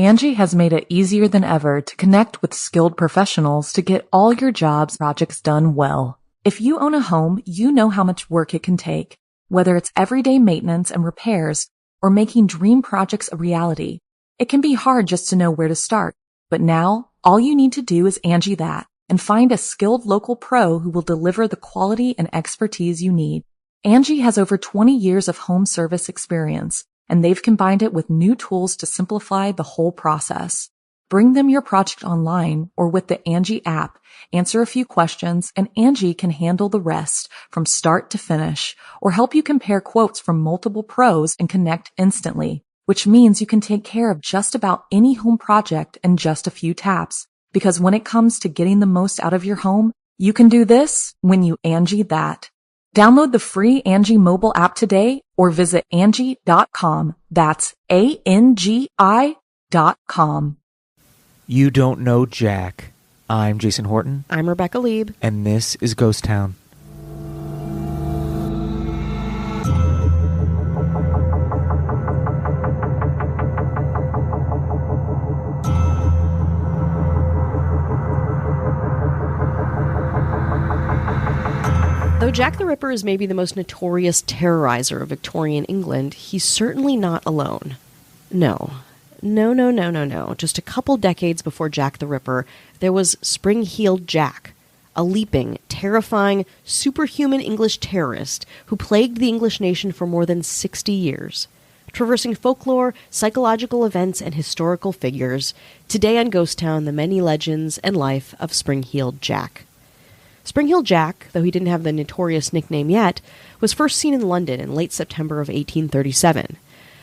Angie has made it easier than ever to connect with skilled professionals to get all your jobs projects done well. If you own a home, you know how much work it can take, whether it's everyday maintenance and repairs or making dream projects a reality. It can be hard just to know where to start, but now all you need to do is Angie that and find a skilled local pro who will deliver the quality and expertise you need. Angie has over 20 years of home service experience, and they've combined it with new tools to simplify the whole process. Bring them your project online or with the Angie app, answer a few questions, and Angie can handle the rest from start to finish, or help you compare quotes from multiple pros and connect instantly, which means you can take care of just about any home project in just a few taps. Because when it comes to getting the most out of your home, you can do this when you Angie that. Download the free Angie mobile app today or visit Angie.com. That's ANGI.com. You don't know Jack. I'm Jason Horton. I'm Rebecca Lieb. And this is Ghost Town. Though Jack the Ripper is maybe the most notorious terrorizer of Victorian England, he's certainly not alone. No. Just a couple decades before Jack the Ripper, there was Spring-Heeled Jack, a leaping, terrifying, superhuman English terrorist who plagued the English nation for more than 60 years. Traversing folklore, psychological events, and historical figures, today on Ghost Town, the many legends and life of Spring-Heeled Jack. Spring-Heeled Jack, though he didn't have the notorious nickname yet, was first seen in London in late September of 1837.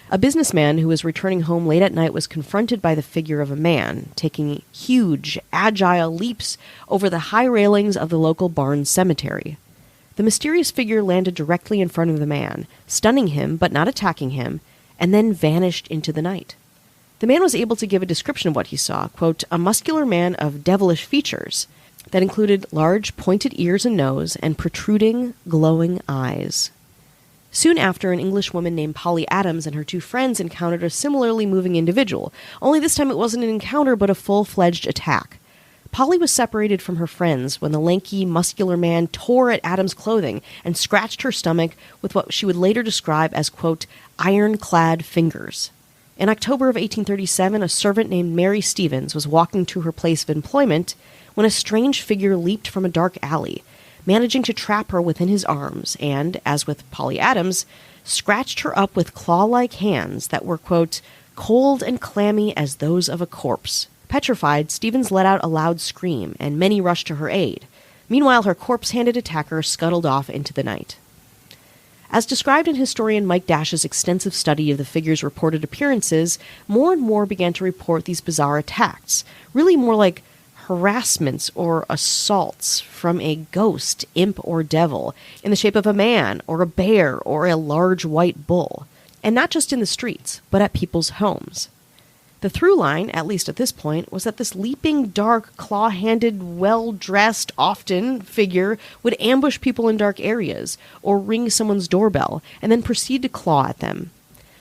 A businessman who was returning home late at night was confronted by the figure of a man, taking huge, agile leaps over the high railings of the local Barnes Cemetery. The mysterious figure landed directly in front of the man, stunning him but not attacking him, and then vanished into the night. The man was able to give a description of what he saw, quote, a muscular man of devilish features that included large pointed ears and nose and protruding, glowing eyes. Soon after, an English woman named Polly Adams and her two friends encountered a similarly moving individual, only this time it wasn't an encounter but a full-fledged attack. Polly was separated from her friends when the lanky, muscular man tore at Adams' clothing and scratched her stomach with what she would later describe as, quote, iron-clad fingers. In October of 1837, a servant named Mary Stevens was walking to her place of employment when a strange figure leaped from a dark alley, managing to trap her within his arms and, as with Polly Adams, scratched her up with claw-like hands that were, quote, cold and clammy as those of a corpse. Petrified, Stevens let out a loud scream, and many rushed to her aid. Meanwhile, her corpse-handed attacker scuttled off into the night. As described in historian Mike Dash's extensive study of the figure's reported appearances, more and more began to report these bizarre attacks, really more like harassments or assaults from a ghost, imp, or devil in the shape of a man or a bear or a large white bull, and not just in the streets, but at people's homes. The through line, at least at this point, was that this leaping, dark, claw-handed, well-dressed, often, figure would ambush people in dark areas or ring someone's doorbell and then proceed to claw at them.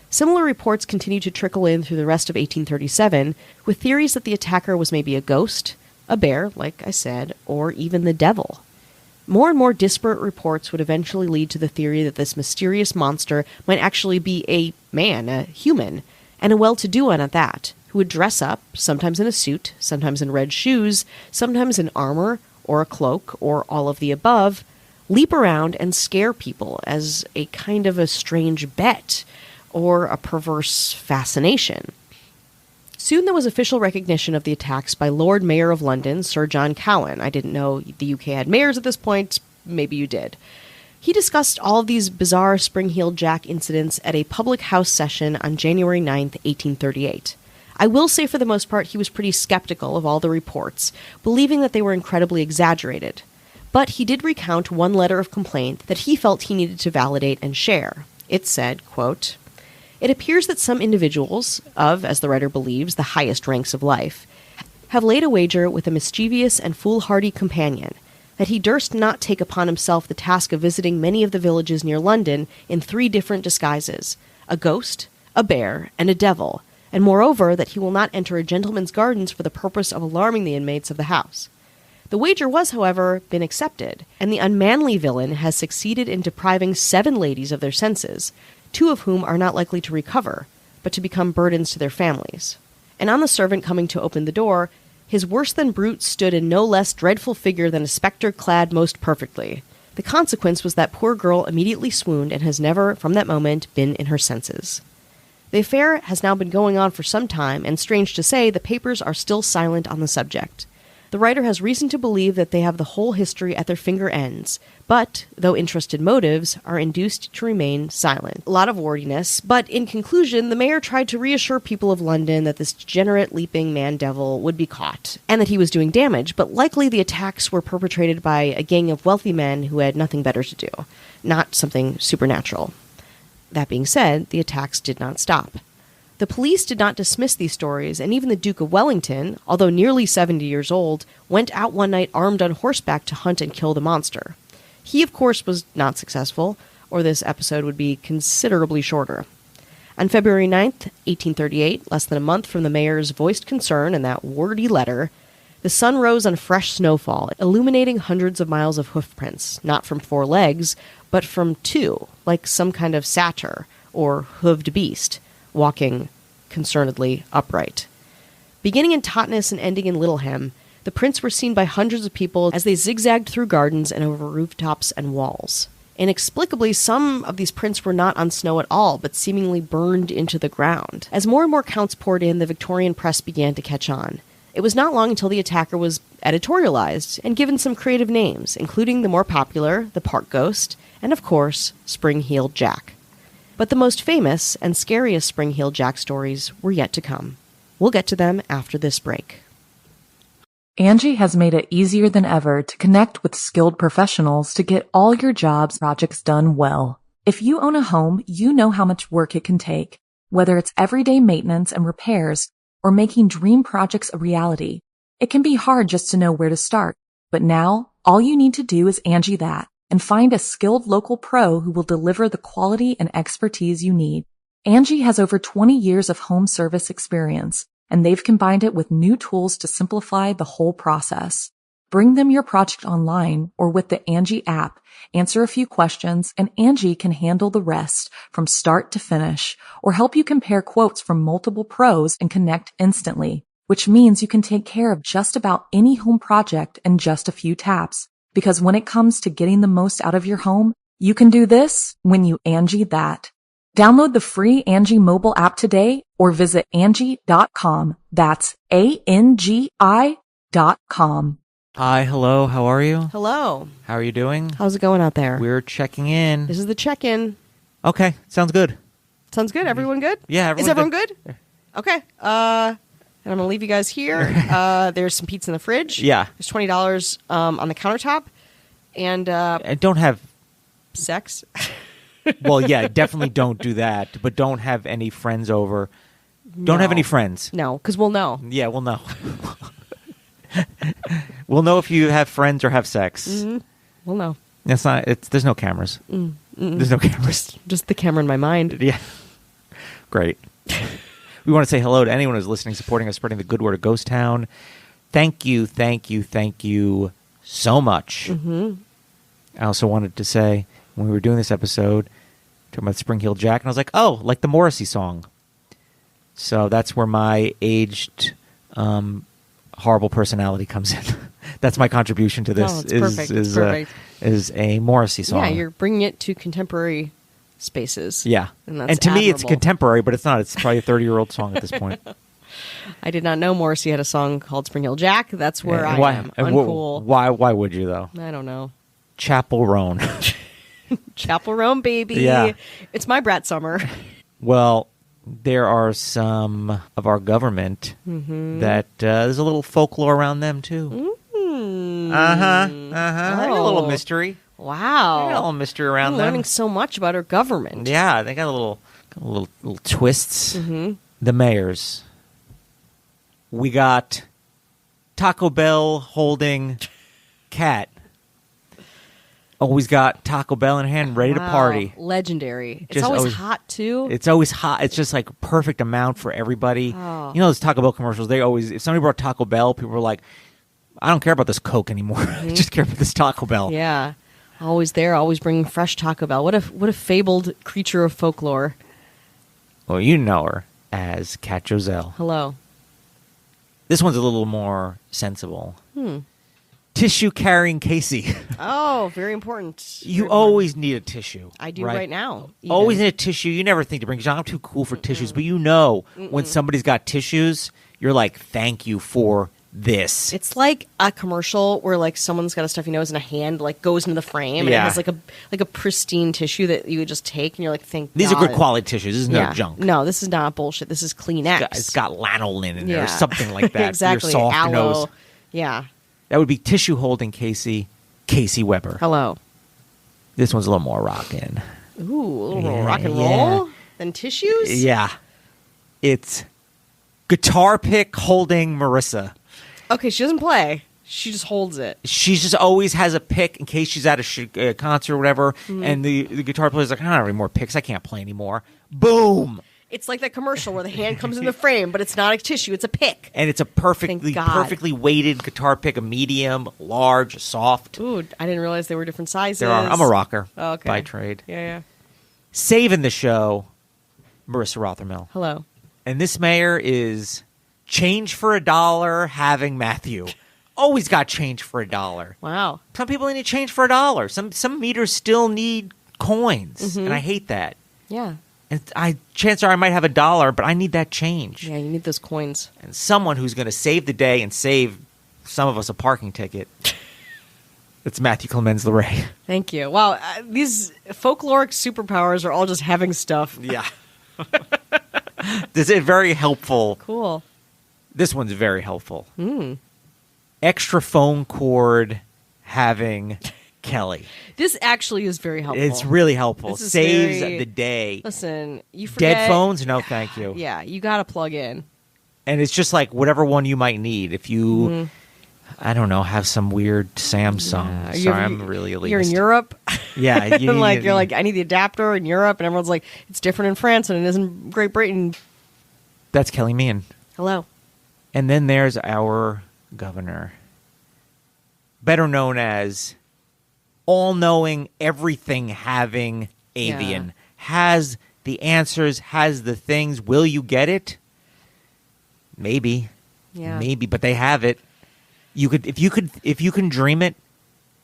Similar reports continued to trickle in through the rest of 1837, with theories that the attacker was maybe a ghost, a bear, like I said, or even the devil. More and more disparate reports would eventually lead to the theory that this mysterious monster might actually be a man, a human, and a well-to-do one at that, who would dress up, sometimes in a suit, sometimes in red shoes, sometimes in armor, or a cloak, or all of the above, leap around and scare people as a kind of a strange bet, or a perverse fascination. Soon there was official recognition of the attacks by Lord Mayor of London, Sir John Cowan. I didn't know the UK had mayors at this point. Maybe you did. He discussed all of these bizarre Spring-Heeled Jack incidents at a public house session on January 9th, 1838. I will say for the most part he was pretty skeptical of all the reports, believing that they were incredibly exaggerated. But he did recount one letter of complaint that he felt he needed to validate and share. It said, quote, it appears that some individuals of, as the writer believes, the highest ranks of life, have laid a wager with a mischievous and foolhardy companion, that he durst not take upon himself the task of visiting many of the villages near London in 3 different disguises, a ghost, a bear, and a devil, and moreover that he will not enter a gentleman's gardens for the purpose of alarming the inmates of the house. The wager was, however, been accepted, and the unmanly villain has succeeded in depriving 7 ladies of their senses, 2 of whom are not likely to recover, but to become burdens to their families. And on the servant coming to open the door, his worse-than-brute stood a no less dreadful figure than a spectre clad most perfectly. The consequence was that poor girl immediately swooned and has never, from that moment, been in her senses. The affair has now been going on for some time, and strange to say, the papers are still silent on the subject. The writer has reason to believe that they have the whole history at their finger ends, but, though interested motives, are induced to remain silent. A lot of wordiness, but in conclusion, the mayor tried to reassure people of London that this degenerate leaping man-devil would be caught, and that he was doing damage, but likely the attacks were perpetrated by a gang of wealthy men who had nothing better to do, not something supernatural. That being said, the attacks did not stop. The police did not dismiss these stories, and even the Duke of Wellington, although nearly 70 years old, went out one night armed on horseback to hunt and kill the monster. He, of course, was not successful, or this episode would be considerably shorter. On February 9th, 1838, less than a month from the mayor's voiced concern in that wordy letter, the sun rose on fresh snowfall, illuminating hundreds of miles of hoofprints, not from 4 legs, but from 2, like some kind of satyr, or hooved beast, walking concernedly upright. Beginning in Totnes and ending in Littlehem, the prints were seen by hundreds of people as they zigzagged through gardens and over rooftops and walls. Inexplicably, some of these prints were not on snow at all, but seemingly burned into the ground. As more and more counts poured in, the Victorian press began to catch on. It was not long until the attacker was editorialized and given some creative names, including the more popular, the Park Ghost, and of course, Spring-Heeled Jack. But the most famous and scariest Spring-Heeled Jack stories were yet to come. We'll get to them after this break. Angie has made it easier than ever to connect with skilled professionals to get all your jobs projects done well. If you own a home, you know how much work it can take, whether it's everyday maintenance and repairs or making dream projects a reality. It can be hard just to know where to start, but now all you need to do is Angie that and find a skilled local pro who will deliver the quality and expertise you need. Angie has over 20 years of home service experience, and they've combined it with new tools to simplify the whole process. Bring them your project online or with the Angie app, answer a few questions, and Angie can handle the rest from start to finish, or help you compare quotes from multiple pros and connect instantly, which means you can take care of just about any home project in just a few taps. Because when it comes to getting the most out of your home, you can do this when you Angie that. Download the free Angie mobile app today or visit Angie.com. That's ANGI.com. Hi, hello, how are you? Hello. How are you doing? How's it going out there? We're checking in. This is the check-in. Okay, sounds good. Sounds good? Everyone good? Yeah, everyone Is everyone good? Okay. And I'm going to leave you guys here. There's some pizza in the fridge. Yeah. There's $20 on the countertop. And I don't have... sex. Well, yeah, definitely don't do that. But don't have any friends over. Don't have any friends. No, because we'll know. Yeah, we'll know. We'll know if you have friends or have sex. Mm-hmm. We'll know. It's not. There's no cameras. There's no cameras. Just the camera in my mind. Yeah. Great. We want to say hello to anyone who's listening, supporting us, spreading the good word of Ghost Town. Thank you, thank you, thank you so much. Mm-hmm. I also wanted to say, when we were doing this episode, talking about Spring-Heeled Jack, and I was like, oh, like the Morrissey song. So that's where my aged, horrible personality comes in. That's my contribution to this. It's perfect. It's perfect. Is a Morrissey song. Yeah, you're bringing it to contemporary spaces. Yeah. And to me, it's contemporary, but it's not. It's probably a 30-year-old song at this point. I did not know Morrissey had a song called Spring-Heeled Jack. That's where I am. Uncool. Why would you, though? I don't know. Chapel Roan. Chapel Roan, baby. Yeah. It's my brat summer. Well, there are some of our government that there's a little folklore around them, too. Uh-huh. There's a little mystery. Wow. There's a little mystery around I'm them. learning so much about our government. Yeah, they got a little twists. The mayors. We got Taco Bell holding cat. Always got Taco Bell in hand, ready to party. Legendary. It's Just always always- hot, too. It's always hot. It's just like a perfect amount for everybody. Oh. You know those Taco Bell commercials? They always, if somebody brought Taco Bell, people were like, I don't care about this Coke anymore. I just care about this Taco Bell. Yeah. Always there, always bringing fresh Taco Bell. What a fabled creature of folklore. Well, you know her as Cat Joselle. Hello. This one's a little more sensible. Tissue carrying Casey. Oh, very important. You Very always need a tissue. I do right now, even. Always need a tissue. You never think to bring, I'm too cool for tissues, but you know when somebody's got tissues, you're like, thank you for this. It's like a commercial where like someone's got a stuffy nose and a hand like goes into the frame and it Yeah. has like a pristine tissue that you would just take and you're like, thank These God. are good quality tissues. This is no Yeah. junk. No, this is not bullshit. This is Kleenex. It's got lanolin in there or Yeah. something like that. Exactly. For your soft Aloe. nose. Yeah. That would be tissue holding Casey Weber. Hello. This one's a little more rockin'. Ooh, a little more Yeah, rock and yeah. roll than tissues? Yeah. It's guitar pick holding Marissa. Okay, she doesn't play. She just holds it. She just always has a pick in case she's at a concert or whatever, Mm-hmm. and the guitar player's like, I don't have any more picks. I can't play anymore. Boom! It's like that commercial where the hand comes in the frame, but it's not a tissue, it's a pick. And it's a Thank God. perfectly weighted guitar pick, a medium, large, soft. Ooh, I didn't realize they were different sizes. There are. I'm a rocker Oh, okay. by trade. Yeah. Saving the show, Marissa Rothermill. Hello. And this mayor is change for $1 having Matthew. Always got change for $1. Wow. Some people need change for $1. Some meters still need coins, and I hate that. Yeah. And chances are I might have $1, but I need that change. Yeah, you need those coins. And someone who's going to save the day and save some of us a parking ticket. It's Matthew Clemens LeRae. Thank you. Wow, these folkloric superpowers are all just having stuff. Yeah. This is very helpful. Cool. This one's very helpful. Extra phone cord having Kelly. This actually is very helpful. It's really helpful. This is Saves very- the day. Listen, you forget... Dead phones? No, thank you. Yeah, you got to plug in. And it's just like whatever one you might need. If you, I don't know, have some weird Samsung. Yeah. Sorry, I'm really elitist. You're in Europe. Yeah. You And need- you're like, I need the adapter in Europe, and everyone's like, it's different in France and it isn't in Great Britain. That's Kelly Meehan. Hello. And then there's our governor, better known as all-knowing, everything having avian. Yeah. Has the answers, has the things. Will you get it? Maybe. Yeah. Maybe, but they have it. If you can dream it,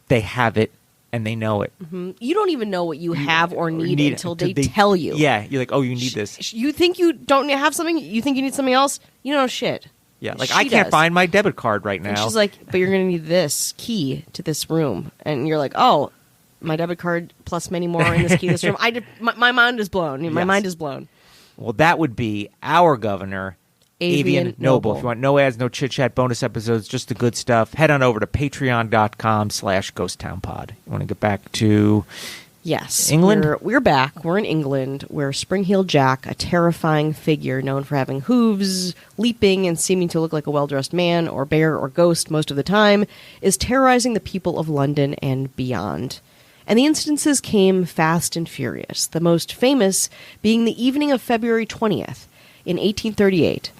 they have it and they know it. You don't even know what you have or need until they tell you. Yeah, you're like, oh, you need this. You think you don't have something? You think you need something else? You know shit. Yeah, like She I can't does. find my debit card right And now. she's like, but you're going to need this key to this room. And you're like, oh, my debit card plus many more in this key to this room. My mind is blown. My Yes. mind is blown. Well, that would be our governor, Avian Noble. If you want no ads, no chit-chat, bonus episodes, just the good stuff, head on over to patreon.com/ghosttownpod. You want to get back to Yes. England? We're back. We're in England, where Spring-Heeled Jack, a terrifying figure known for having hooves, leaping, and seeming to look like a well-dressed man or bear or ghost most of the time, is terrorizing the people of London and beyond. And the instances came fast and furious, the most famous being the evening of February 20th in 1838,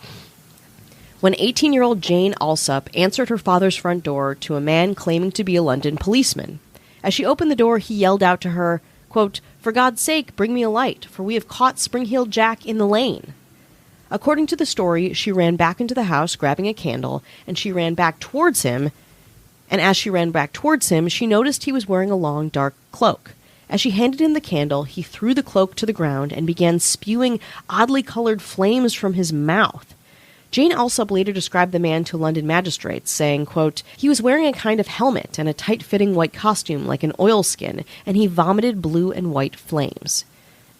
when 18-year-old Jane Alsop answered her father's front door to a man claiming to be a London policeman. As she opened the door, he yelled out to her, quote, "For God's sake, bring me a light, for we have caught Spring-Heeled Jack in the lane." According to the story, she ran back into the house, grabbing a candle, and she ran back towards him. And as she ran back towards him, she noticed he was wearing a long, dark cloak. As she handed him the candle, he threw the cloak to the ground and began spewing oddly colored flames from his mouth. Jane Alsop later described the man to London magistrates, saying, quote, "He was wearing a kind of helmet and a tight-fitting white costume like an oilskin, and he vomited blue and white flames."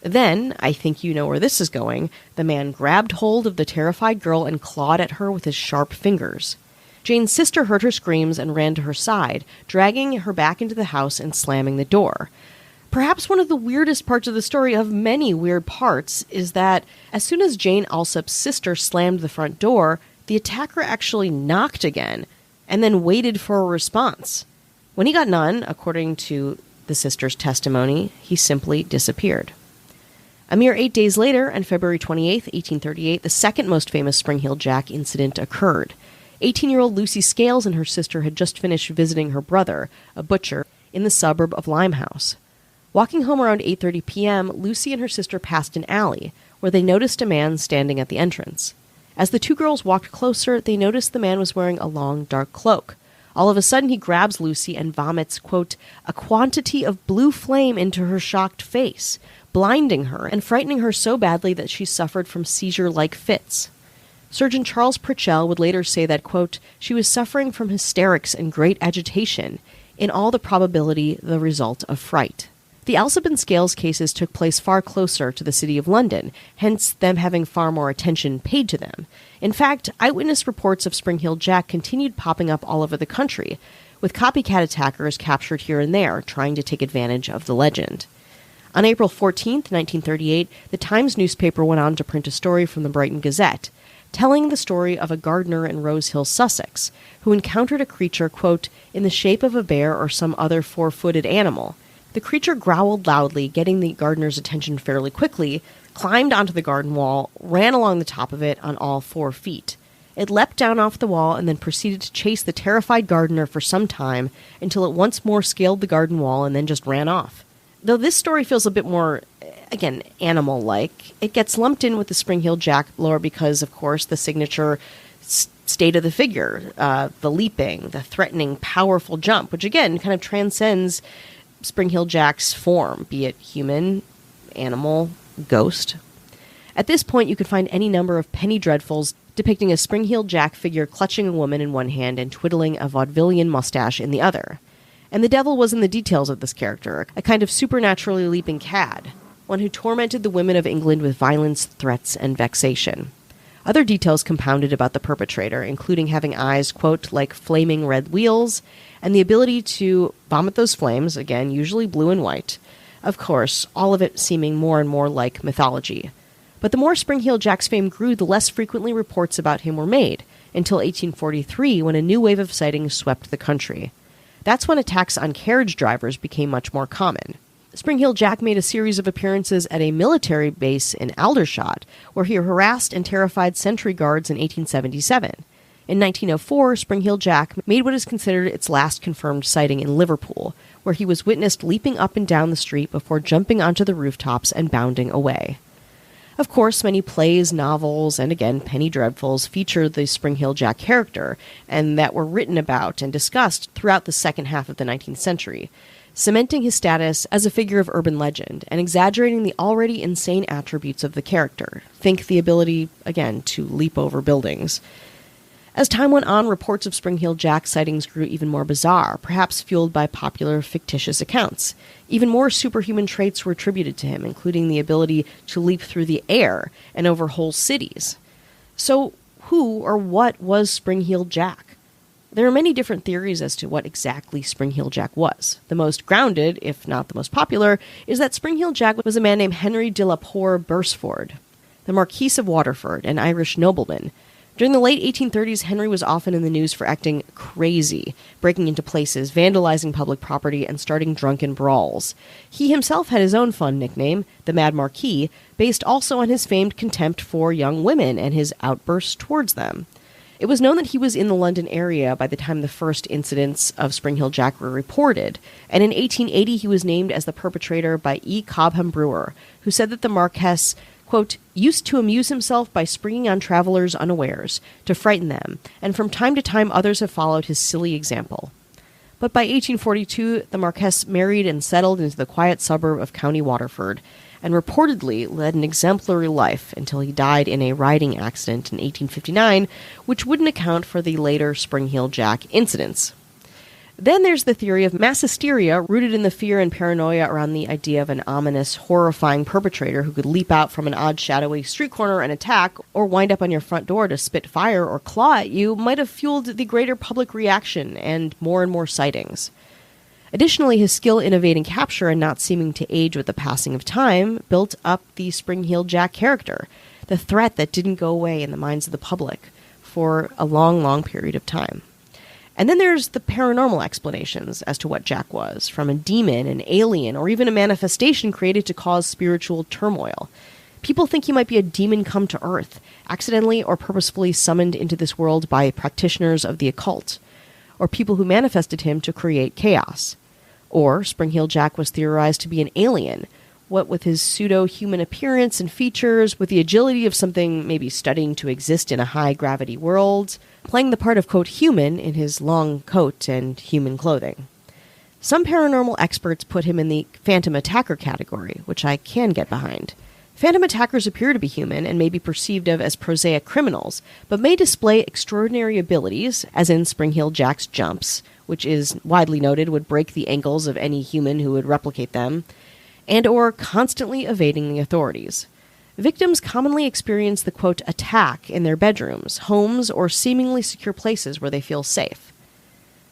Then, I think you know where this is going, the man grabbed hold of the terrified girl and clawed at her with his sharp fingers. Jane's sister heard her screams and ran to her side, dragging her back into the house and slamming the door. Perhaps one of the weirdest parts of the story, of many weird parts, is that as soon as Jane Alsop's sister slammed the front door, the attacker actually knocked again, and then waited for a response. When he got none, according to the the sister's testimony, he simply disappeared. A mere 8 days later, on February 28, 1838, the second most famous Spring Heel Jack incident occurred. 18-year-old Lucy Scales and her sister had just finished visiting her brother, a butcher, in the suburb of Limehouse. Walking home around 8:30 p.m., Lucy and her sister passed an alley, where they noticed a man standing at the entrance. As the two girls walked closer, they noticed the man was wearing a long, dark cloak. All of a sudden, he grabs Lucy and vomits, quote, a quantity of blue flame into her shocked face, blinding her and frightening her so badly that she suffered from seizure-like fits. Surgeon Charles Purcell would later say that, quote, she was suffering from hysterics and great agitation, in all the probability the result of fright. The Alsop and Scales cases took place far closer to the city of London, hence them having far more attention paid to them. In fact, eyewitness reports of Spring Heel Jack continued popping up all over the country, with copycat attackers captured here and there, trying to take advantage of the legend. On April 14, 1938, the Times newspaper went on to print a story from the Brighton Gazette, telling the story of a gardener in Rose Hill, Sussex, who encountered a creature, quote, in the shape of a bear or some other four-footed animal. The creature growled loudly, getting the gardener's attention fairly quickly, climbed onto the garden wall, ran along the top of it on all 4 feet. It leapt down off the wall and then proceeded to chase the terrified gardener for some time until it once more scaled the garden wall and then just ran off. Though this story feels a bit more, again, animal-like, it gets lumped in with the Spring Heel Jack lore because, of course, the signature state of the figure, the leaping, the threatening, powerful jump, which, again, kind of transcends Spring Heel Jack's form, be it human, animal, ghost. At this point, you could find any number of penny dreadfuls depicting a Spring Heel Jack figure clutching a woman in one hand and twiddling a vaudevillian mustache in the other. And the devil was in the details of this character, a kind of supernaturally leaping cad, one who tormented the women of England with violence, threats, and vexation. Other details compounded about the perpetrator, including having eyes, quote, like flaming red wheels, and the ability to vomit those flames, again, usually blue and white. Of course, all of it seeming more and more like mythology. But the more Spring Heel Jack's fame grew, the less frequently reports about him were made, until 1843, when a new wave of sightings swept the country. That's when attacks on carriage drivers became much more common. Spring Heel Jack made a series of appearances at a military base in Aldershot, where he harassed and terrified sentry guards in 1877. In 1904, Spring Heel Jack made what is considered its last confirmed sighting in Liverpool, where he was witnessed leaping up and down the street before jumping onto the rooftops and bounding away. Of course, many plays, novels, and again, penny dreadfuls feature the Spring Heel Jack character, and that were written about and discussed throughout the second half of the 19th century, cementing his status as a figure of urban legend and exaggerating the already insane attributes of the character. Think the ability, again, to leap over buildings. As time went on, reports of Spring Heel Jack sightings grew even more bizarre, perhaps fueled by popular fictitious accounts. Even more superhuman traits were attributed to him, including the ability to leap through the air and over whole cities. So, who or what was Spring Heel Jack? There are many different theories as to what exactly Spring Heel Jack was. The most grounded, if not the most popular, is that Spring Heel Jack was a man named Henry de la Poer Bursford, the Marquis of Waterford, an Irish nobleman. During the late 1830s, Henry was often in the news for acting crazy, breaking into places, vandalizing public property, and starting drunken brawls. He himself had his own fun nickname, the Mad Marquis, based also on his famed contempt for young women and his outbursts towards them. It was known that he was in the London area by the time the first incidents of Spring Heel Jack were reported, and in 1880 he was named as the perpetrator by E. Cobham Brewer, who said that the Marquess, quote, used to amuse himself by springing on travelers unawares, to frighten them, and from time to time others have followed his silly example. But by 1842, the Marquess married and settled into the quiet suburb of County Waterford, and reportedly led an exemplary life until he died in a riding accident in 1859, which wouldn't account for the later Spring Heel Jack incidents. Then there's the theory of mass hysteria, rooted in the fear and paranoia around the idea of an ominous, horrifying perpetrator who could leap out from an odd, shadowy street corner and attack, or wind up on your front door to spit fire or claw at you, might have fueled the greater public reaction and more sightings. Additionally, his skill in evading capture and not seeming to age with the passing of time built up the Spring Heel Jack character, the threat that didn't go away in the minds of the public for a long period of time. And then there's the paranormal explanations as to what Jack was, from a demon, an alien, or even a manifestation created to cause spiritual turmoil. People think he might be a demon come to Earth, accidentally or purposefully summoned into this world by practitioners of the occult, or people who manifested him to create chaos. Or Spring-Heeled Jack was theorized to be an alien, what with his pseudo-human appearance and features, with the agility of something maybe studying to exist in a high-gravity world, playing the part of, quote, human in his long coat and human clothing. Some paranormal experts put him in the phantom attacker category, which I can get behind. Phantom attackers appear to be human and may be perceived of as prosaic criminals, but may display extraordinary abilities, as in Spring-Heeled Jack's jumps, which is widely noted would break the ankles of any human who would replicate them, and or constantly evading the authorities. Victims commonly experience the, quote, attack in their bedrooms, homes, or seemingly secure places where they feel safe.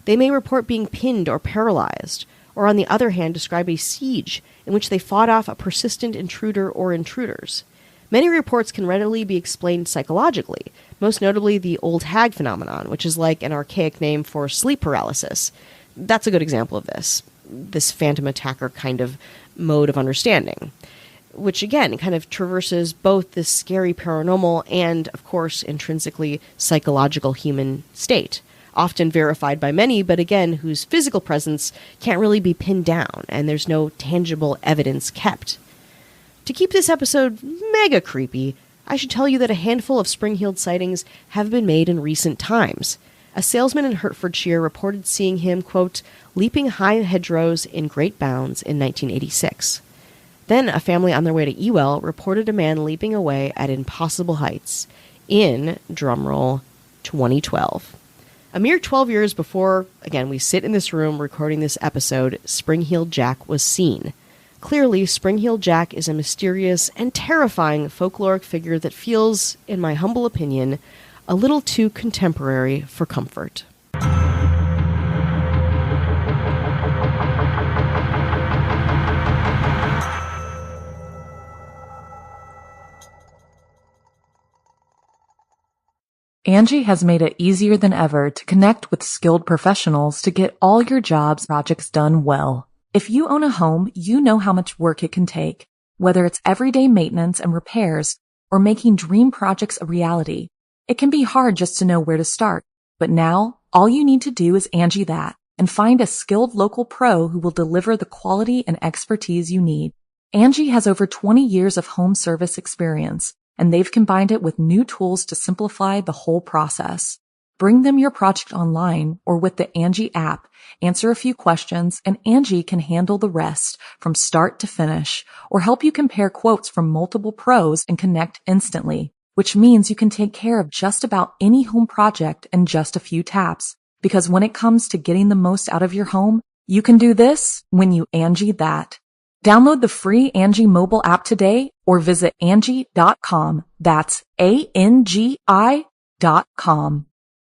They may report being pinned or paralyzed, or on the other hand describe a siege in which they fought off a persistent intruder or intruders. Many reports can readily be explained psychologically, most notably the old hag phenomenon, which is like an archaic name for sleep paralysis. That's a good example of this phantom attacker kind of mode of understanding, which again kind of traverses both this scary paranormal and, of course, intrinsically psychological human state, often verified by many, but again, whose physical presence can't really be pinned down, and there's no tangible evidence kept. To keep this episode mega creepy, I should tell you that a handful of Spring-Heeled sightings have been made in recent times. A salesman in Hertfordshire reported seeing him, quote, leaping high hedgerows in great bounds in 1986. Then a family on their way to Ewell reported a man leaping away at impossible heights in, drumroll, 2012. A mere 12 years before, again, we sit in this room recording this episode, Spring-Heeled Jack was seen. Clearly, Spring-Heeled Jack is a mysterious and terrifying folkloric figure that feels, in my humble opinion, a little too contemporary for comfort. Angie has made it easier than ever to connect with skilled professionals to get all your jobs projects done well. If you own a home, you know how much work it can take, whether it's everyday maintenance and repairs or making dream projects a reality. It can be hard just to know where to start, but now all you need to do is Angie that and find a skilled local pro who will deliver the quality and expertise you need. Angie has over 20 years of home service experience, and they've combined it with new tools to simplify the whole process. Bring them your project online or with the Angie app, answer a few questions, and Angie can handle the rest from start to finish, or help you compare quotes from multiple pros and connect instantly, which means you can take care of just about any home project in just a few taps. Because when it comes to getting the most out of your home, you can do this when you Angie that. Download the free Angie mobile app today or visit Angie.com. That's ANGI.com.